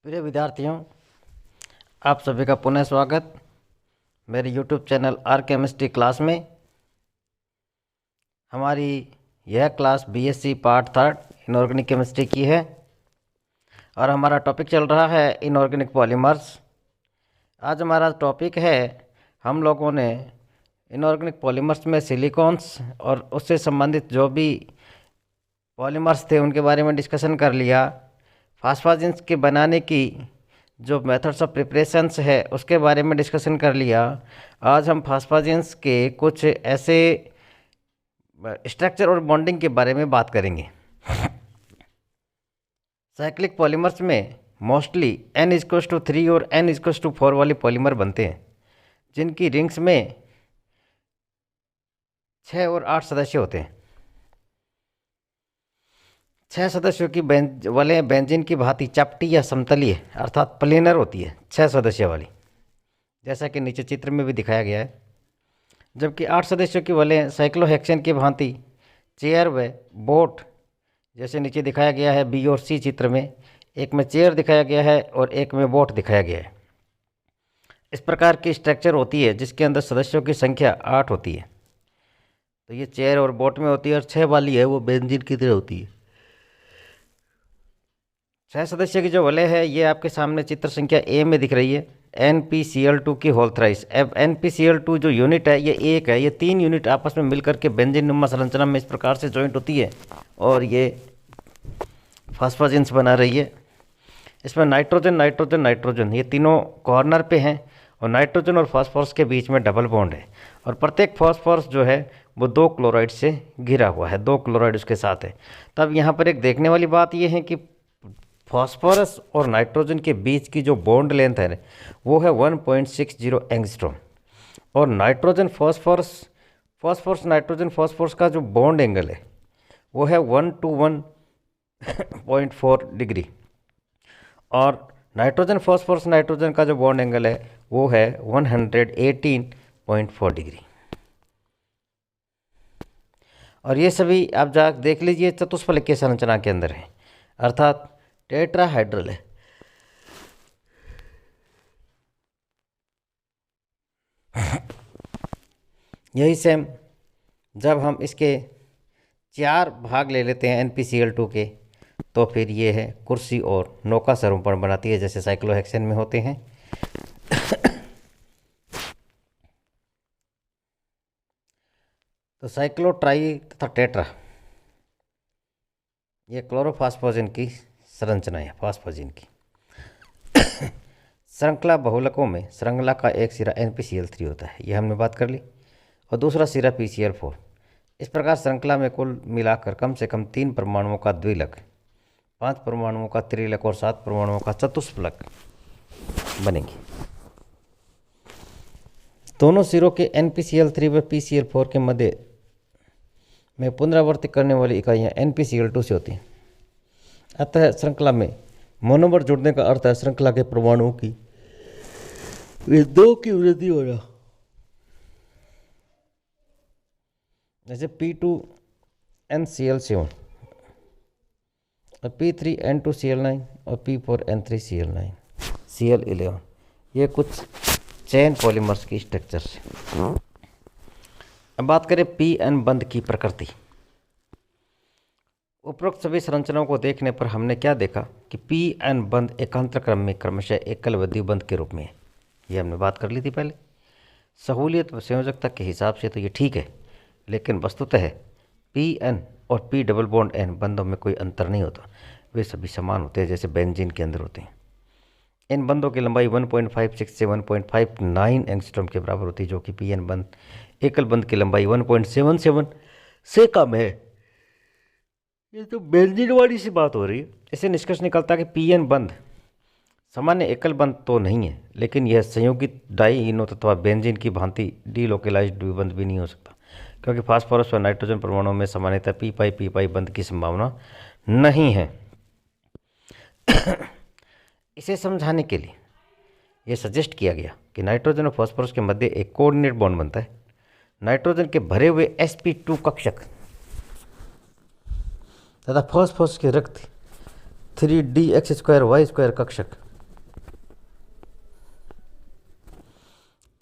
प्रिय विद्यार्थियों, आप सभी का पुनः स्वागत मेरे YouTube channel are chemistry class में। हमारी यह class BSc part 3 inorganic chemistry की है और हमारा टॉपिक चल रहा है इनऑर्गेनिक पॉलीमर्स। आज हमारा टॉपिक है, हम लोगों ने इनऑर्गेनिक पॉलीमर्स में सिलिकॉन्स और उससे संबंधित जो भी पॉलीमर्स थे उनके बारे में डिस्कशन कर लिया। फास्फाजिन्स के बनाने की जो मेथड्स ऑफ प्रिपरेशंस है उसके बारे में डिस्कशन कर लिया। आज हम फास्फाजिन्स के कुछ ऐसे स्ट्रक्चर और बॉन्डिंग के बारे में बात करेंगे। साइक्लिक पॉलीमर्स में मोस्टली N=3 और N=4 वाले पॉलीमर बनते हैं, जिनकी रिंग्स में 6 और 8 सदस्य होते हैं। 6 सदस्यों की वाले बेंजीन की भांति चपटी या समतलीय अर्थात प्लेनर होती है 6 सदस्य वाली, जैसा कि नीचे चित्र में भी दिखाया गया है। जबकि 8 सदस्यों की वाले साइक्लोहेक्सेन की भांति चेयर व बोट, जैसे नीचे दिखाया गया है बी और सी चित्र में, एक में चेयर दिखाया गया है और एक में बोट दिखाया गया है। इस प्रकार की स्ट्रक्चर होती है जिसके अंदर सदस्यों की संख्या 8 होती है। तो ये चेयर और बोट में होती है, और 6 वाली है वो बेंजीन की तरह होती है। 6 सदस्य की जो वलय है ये आपके सामने चित्र संख्या ए में दिख रही है, NpCl2 की होल थ्राइस। अब NpCl2 जो यूनिट है ये एक है, ये 3 यूनिट आपस में मिलकर के बेंजीन नुमा संरचना में इस प्रकार से जॉइंट होती है और ये फास्फाजिन्स बना रही है। इसमें नाइट्रोजन नाइट्रोजन नाइट्रोजन ये तीनों कॉर्नर पे हैं और नाइट्रोजन और फास्फोरस के बीच में डबल बॉन्ड है, और प्रत्येक फास्फोरस जो है वो 2 क्लोराइड से घिरा हुआ है, 2 क्लोराइड उसके साथ है। तब यहाँ पर एक देखने वाली बात यह है कि फास्फोरस और नाइट्रोजन के बीच की जो बॉन्ड लेंथ है वो है 1.60 एंगस्ट्रॉम, और nitrogen phosphorus phosphorus nitrogen phosphorus का जो बॉन्ड एंगल है वो है 1 to 1.4 डिग्री, और नाइट्रोजन फास्फोरस नाइट्रोजन का जो बॉन्ड एंगल है वो है 118.4 डिग्री। और ये सभी आप जा देख लीजिए चतुष्फलकीय संरचना के अंदर है, अर्थात टेट्राहाइड्रल है। यही सेम जब हम इसके 4 भाग ले लेते हैं NpCl2 के, तो फिर ये है कुर्सी और नौका सरूपण बनाती है, जैसे साइक्लोहेक्सेन में होते हैं। तो साइक्लो, ट्राई तथा टेट्रा ये क्लोरोफास्फोजिन की संरचना है। फास्फोजिन की श्रृंखला बहुलकों में श्रृंखला का एक सिरा NpCl3 होता है, ये हमने बात कर ली, और दूसरा सिरा PCl4। इस प्रकार श्रृंखला में कुल मिलाकर कम से कम 3 परमाणुओं का द्विलक, 5 परमाणुओं का त्रिलक और 7 परमाणुओं का चतुष्फलक बनेंगे। दोनों सिरों के NpCl3 व PCl4 के मध्य में पुनरावर्ती करने वाली इकाइयाँ NpCl2 से होती हैं। अतः श्रृंखला में मोनोमर जुड़ने का अर्थ है श्रृंखला के परमाणुओं की 2 की वृद्धि होना। जैसे P2NCl7 और P3N2Cl9 और P4N3Cl9 Cl11, ये कुछ चेन पॉलीमर्स की स्ट्रक्चर्स है। अब बात करें Pn बंध की प्रकृति। उपरोक्त सभी संरचनाओं को देखने पर हमने क्या देखा कि Pn बंध एकांतर क्रम में क्रमशः एकल विद्युत बंध के रूप में है। ये हमने बात कर ली थी पहले। सहूलियत व संयोजकता के हिसाब से तो ये ठीक है, लेकिन वस्तुतः Pn और P डबल बॉन्ड N बंधों में कोई अंतर नहीं होता, वे सभी समान होते हैं जैसे बेंजीन के अंदर होते हैं। इन बंधों की लंबाई 1.56 से 1.59 एंगस्ट्रॉम के बराबर होती है, जो कि Pn बंध एकल बंध की लंबाई 1.77 से कम है। ये तो बेंजीन वाली सी बात हो रही है। इससे निष्कर्ष निकलता है कि Pn बंध सामान्य एकल बंध तो नहीं है, लेकिन यह संयोगित डाइइनो तथा बेंजीन की भांति डीलोकलाइज्ड द्विबंध भी नहीं हो सकता, क्योंकि फास्फोरस और नाइट्रोजन परमाणुओं में सामान्यतः p बंध की संभावना नहीं है। इसे समझाने के लिए यह सजेस्ट किया गया कि नाइट्रोजन और फास्फोरस के मध्य एक कोऑर्डिनेट बॉन्ड बनता है। नाइट्रोजन के भरे हुए sp2 कक्षक तथा फास्फोरस के रक्त 3dx² y² कक्षक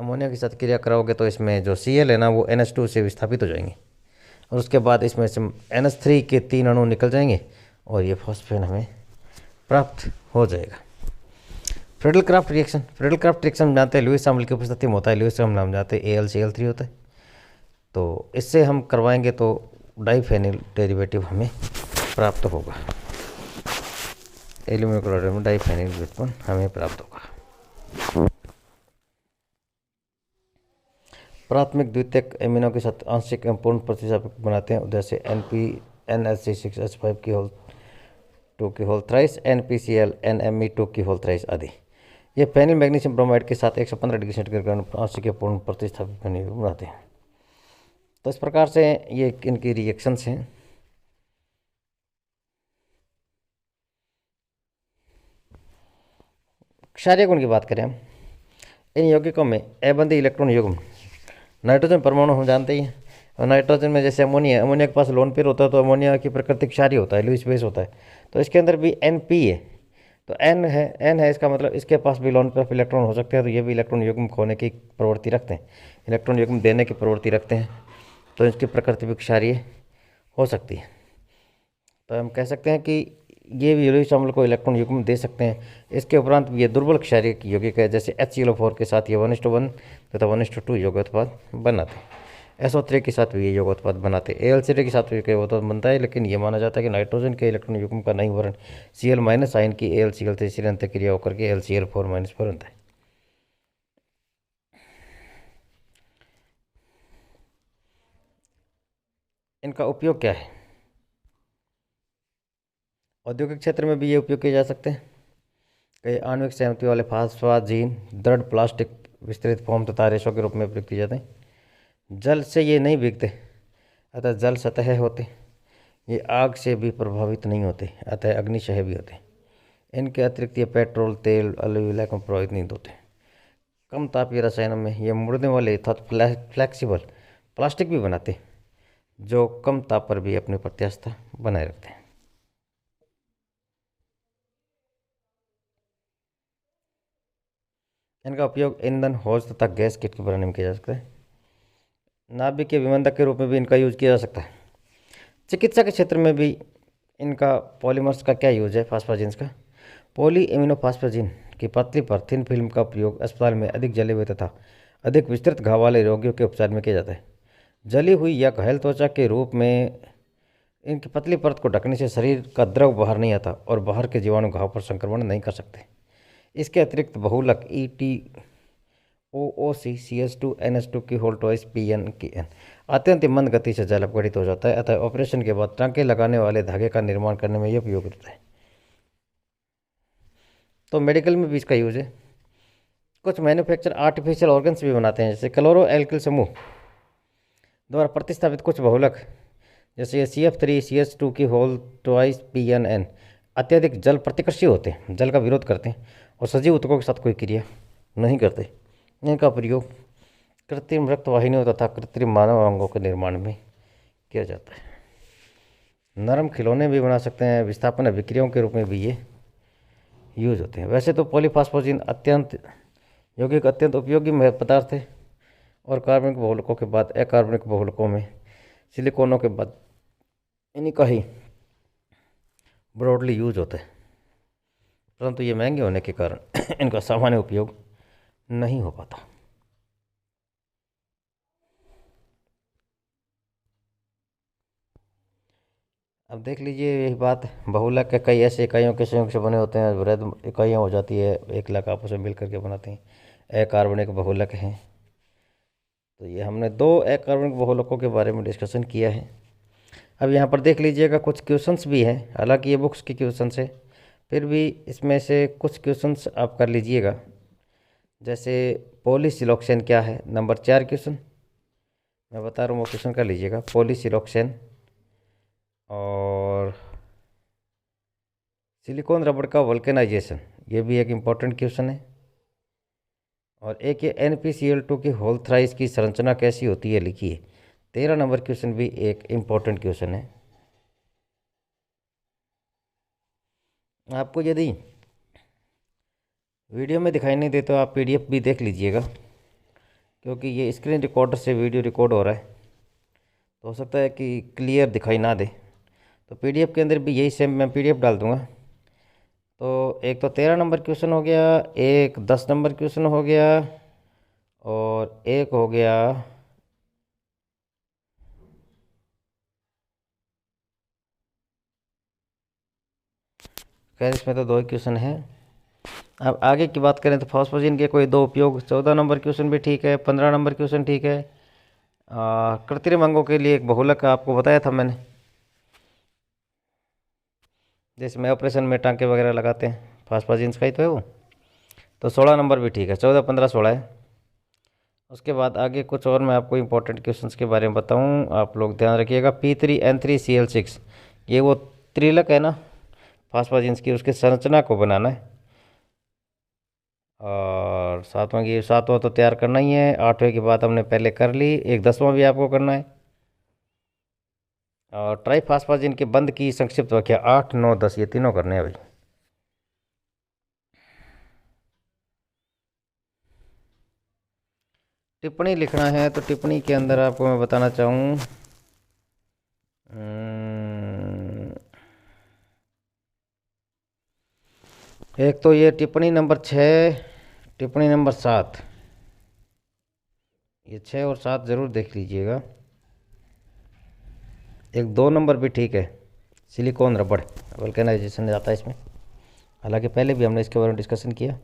अमोनिया के साथ क्रिया कराओगे तो इसमें जो Cl है ना वो NH2 से विस्थापित हो जाएंगे और उसके बाद इसमें से NH3 के 3 अणु निकल जाएंगे और ये फॉस्फेन हमें प्राप्त हो जाएगा। फ्रेडल क्राफ्ट रिएक्शन हम जानते हैं लुईस अम्ल की उपस्थिति में होता है। लुईस अम्ल हम जानते हैं AlCl3 होता है। तो इससे हम करवाएंगे तो डाइफेनिल डेरिवेटिव हमें प्राप्त होगा। एल्यूमिनियम क्लोराइड में डाइफेनिल व्युत्पन्न हमें प्राप्त होगा। प्राथमिक द्वितीयक एमिनो के साथ आंशिक एवं पूर्ण प्रतिस्थापक बनाते हैं, जैसे NPNH6H5 की होल 2 की होल थ्राइस, NPCl NMe2 की होल थ्राइस आदि। ये फेनिल मैग्नीशियम ब्रोमाइड के साथ 115 डिग्री सेंटीग्रेड आंशिक एवं पूर्ण प्रतिस्थापक बनाते हैं। तो इस प्रकार से ये इनकी रिएक्शंस हैं। क्षारीय गुण की बात करें हम, इन यौगिकों में अबंधी इलेक्ट्रॉन युग्म नाइट्रोजन परमाणु हम जानते ही हैं। और नाइट्रोजन में जैसे अमोनिया के पास लोन पेयर होता है, तो अमोनिया की प्रकृति क्षारीय होता है, लुईस बेस होता है। तो इसके अंदर भी Np है, तो N है इसका मतलब इसके पास भी लोन पेयर ऑफ इलेक्ट्रॉन हो सकते हैं। तो ये भी इलेक्ट्रॉन युग्म खोने की प्रवृत्ति रखते हैं, इलेक्ट्रॉन युग्म देने की प्रवृत्ति रखते हैं। तो इसकी प्रकृति भी क्षारीय हो सकती है। तो हम कह सकते हैं कि ये भी लुईस अम्ल को इलेक्ट्रॉन युग्म दे सकते हैं। इसके उपरांत ये दुर्बल क्षारीय यौगिक है, जैसे HCl4 के साथ ये 1:1 तथा 1:2 यौगोत्पाद बनाते हैं। SO3 के साथ भी ये यौगोत्पाद बनाते हैं। AlCl के साथ भी यौगोत्पाद बनता है, लेकिन ये माना जाता है कि नाइट्रोजन के इलेक्ट्रॉन युग्म का नहीं वर्ण Cl- आयन की AlCl3 से अंत क्रिया होकर के LCl4- पर बनता है। इनका उपयोग क्या है? औद्योगिक क्षेत्र में भी ये उपयोग किए जा सकते हैं। कई आणविक सहमति वाले फास्फाजीन दृढ़ प्लास्टिक विस्तृत फॉर्म तथा रेशों के रूप में प्रयोग किए जाते हैं। जल से ये नहीं बिकते, अतः जल सतह होते। ये आग से भी प्रभावित नहीं होते, अतः अग्निशय भी होते। इनके अतिरिक्त ये पेट्रोल, तेल, अलूविला में प्रभावित नहीं होते। कम तापीय रसायनों में ये मुड़ने वाले तथा फ्लेक्सिबल प्लास्टिक भी बनाते, जो कम ताप पर भी अपनी प्रत्यास्थता बनाए रखते हैं। इनका उपयोग ईंधन, हौज तथा गैस किट के बनाने में किया जा सकता है। नाभिकीय विमंदक के रूप में भी इनका यूज किया जा सकता है। चिकित्सा के क्षेत्र में भी इनका पॉलीमर्स का क्या यूज है? फास्फाजिन्स का पॉली एमिनोफास्फाजिन की पतली पर थिन फिल्म का प्रयोग अस्पताल में अधिक जले हुए तथा अधिक विस्तृत घाव वाले रोगियों के उपचार में किया जाता है। जली हुई या घायल त्वचा के रूप में इनकी पतली परत को ढकने से शरीर का द्रव बाहर नहीं आता और बाहर के जीवाणु घाव पर संक्रमण नहीं कर सकते। इसके अतिरिक्त बहुलक ETOOC CH2 NH2 की होल ट्वाइस PN की N अत्यंत मंद गति से जल अपघटित हो जाता है, अतः ऑपरेशन के बाद टांके लगाने वाले धागे का निर्माण करने में यह उपयोग होता है। तो मेडिकल में भी इसका यूज है। कुछ मैन्युफैक्चर आर्टिफिशियल ऑर्गन्स भी बनाते हैं, जैसे क्लोरो एल्किल समूह द्वारा प्रतिस्थापित कुछ बहुलक, जैसे ये CF3 CH2 की होल ट्वाइस PNN अत्यधिक जल प्रतिकर्षी होते हैं, जल का विरोध करते हैं और सजीव ऊतकों के साथ कोई क्रिया नहीं करते। इनका प्रयोग कृत्रिम रक्त वाहिनियों तथा कृत्रिम मानव अंगों के निर्माण में किया जाता है। नरम खिलौने भी बना सकते हैं, विस्थापन अभिक्रियाओं के रूप में भी ये यूज होते हैं। वैसे तो पॉलीफास्फोजिन यौगिक अत्यंत उपयोगी पदार्थ है और कार्बनिक बहुलकों के बाद अकार्बनिक बहुलकों में सिलिकॉनों के बाद इन्हीं का ही ब्रॉडली यूज होता है, परंतु ये महंगे होने के कारण इनका सामान्य उपयोग नहीं हो पाता। अब देख लीजिए यही बात, बहुलक के कई ऐसे इकाइयों के संयोग से बने होते हैं, वृहद इकाइयाँ हो जाती है, एक लाख आपस में मिल करके बनाते हैं। अकार्बनिक बहुलक हैं। तो ये हमने 2 अकार्बनिक बहुलकों के बारे में डिस्कशन किया है। अब यहाँ पर देख लीजिएगा कुछ क्वेश्चंस भी हैं, हालांकि ये बुक्स के क्वेश्चंस है, फिर भी इसमें से कुछ क्वेश्चंस आप कर लीजिएगा। जैसे पॉलीसिलॉक्सेन क्या है, नंबर 4 क्वेश्चन मैं बता रहा हूँ, वो क्वेश्चन कर लीजिएगा। पॉलीसिलॉक्सेन और सिलिकॉन रबड़ का वल्केनाइजेशन, ये भी एक इम्पॉर्टेंट क्वेश्चन है। और एक ये NPCl2 की होल थ्राइस की संरचना कैसी होती है लिखिए, 13 नंबर क्वेश्चन भी एक इम्पॉर्टेंट क्वेश्चन है। आपको यदि वीडियो में दिखाई नहीं दे तो आप PDF भी देख लीजिएगा, क्योंकि ये स्क्रीन रिकॉर्डर से वीडियो रिकॉर्ड हो रहा है, तो हो सकता है कि क्लियर दिखाई ना दे। तो पीडीएफ के अंदर भी यही सेम मैं पीडीएफ डाल दूँगा। तो एक तो 13 नंबर क्वेश्चन हो गया, एक 10 नंबर क्वेश्चन हो गया, और एक हो गया खैर इसमें तो 2 ही क्वेश्चन है। अब आगे की बात करें तो फॉस्फोजिन के कोई 2 उपयोग, 14 नंबर क्वेश्चन भी ठीक है, 15 नंबर क्वेश्चन ठीक है। कृत्रिम अंगों के लिए एक बहुलक आपको बताया था मैंने, जिसमें ऑपरेशन में टांके वगैरह लगाते हैं, फॉस्फोजिन्स का ही तो है वो। तो 16 नंबर भी ठीक है, 14, 15, 16 है। उसके बाद आगे कुछ और मैं आपको इंपॉर्टेंट क्वेश्चंस के बारे में बताऊं, आप लोग ध्यान रखिएगा। P3N3Cl6 ये वो त्रिलक है ना फॉस्फोजिन्स की, उसकी संरचना को बनाना है। और सातवां तो तैयार करना ही है, 8वें की बात हमने पहले कर ली, एक 10वां भी आपको करना है। और ट्राइफॉस्फोजिन के बंध की संक्षिप्त व्याख्या 8, 9, 10 ये तीनों करने हैं भाई। टिप्पणी लिखना है तो टिप्पणी के अंदर आपको मैं बताना चाहूँ, एक तो ये टिप्पणी नंबर 6, टिप्पणी नंबर 7, ये 6 और 7 ज़रूर देख लीजिएगा। एक 2 नंबर भी ठीक है, सिलिकॉन रबड़ वल्केनाइजेशन जाता है इसमें, हालांकि पहले भी हमने इसके बारे में डिस्कशन किया।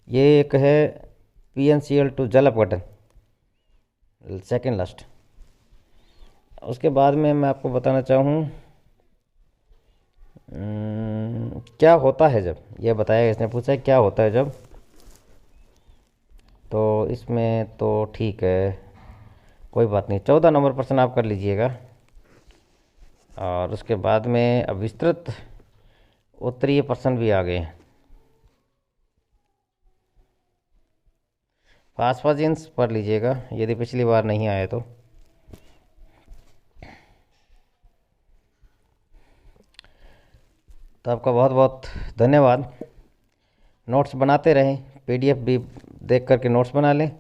ये एक है PnCl2 जल अपघटन, सेकेंड लास्ट। उसके बाद में मैं आपको बताना चाहूँ क्या होता है जब, ये बताया, इसने पूछा है क्या होता है जब, तो इसमें तो ठीक है कोई बात नहीं, 14 नंबर प्रश्न आप कर लीजिएगा। और उसके बाद में अब विस्तृत उत्तरीय प्रश्न भी आ गए हैं। फॉस्फोजिन्स पढ़ लीजिएगा यदि पिछली बार नहीं आए तो। आपका बहुत बहुत धन्यवाद। नोट्स बनाते रहें, पीडीएफ भी देख करके नोट्स बना लें।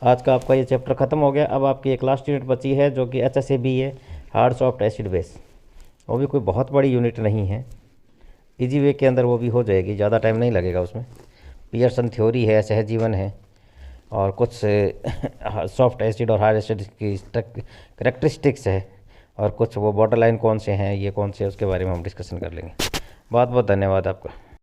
आज का आपका ये चैप्टर ख़त्म हो गया। अब आपकी एक लास्ट यूनिट बची है जो कि HSAB है, हार्ड सॉफ्ट एसिड बेस। वो भी कोई बहुत बड़ी यूनिट नहीं है, इजी वे के अंदर वो भी हो जाएगी, ज़्यादा टाइम नहीं लगेगा उसमें। पियर्सन थ्योरी है, सहजीवन है, और कुछ सॉफ्ट एसिड और हार्ड एसिड की करेक्टरिस्टिक्स है, और कुछ वो बॉर्डर लाइन कौन से हैं, ये कौन से, उसके बारे में हम डिस्कशन कर लेंगे। बहुत बहुत धन्यवाद आपका।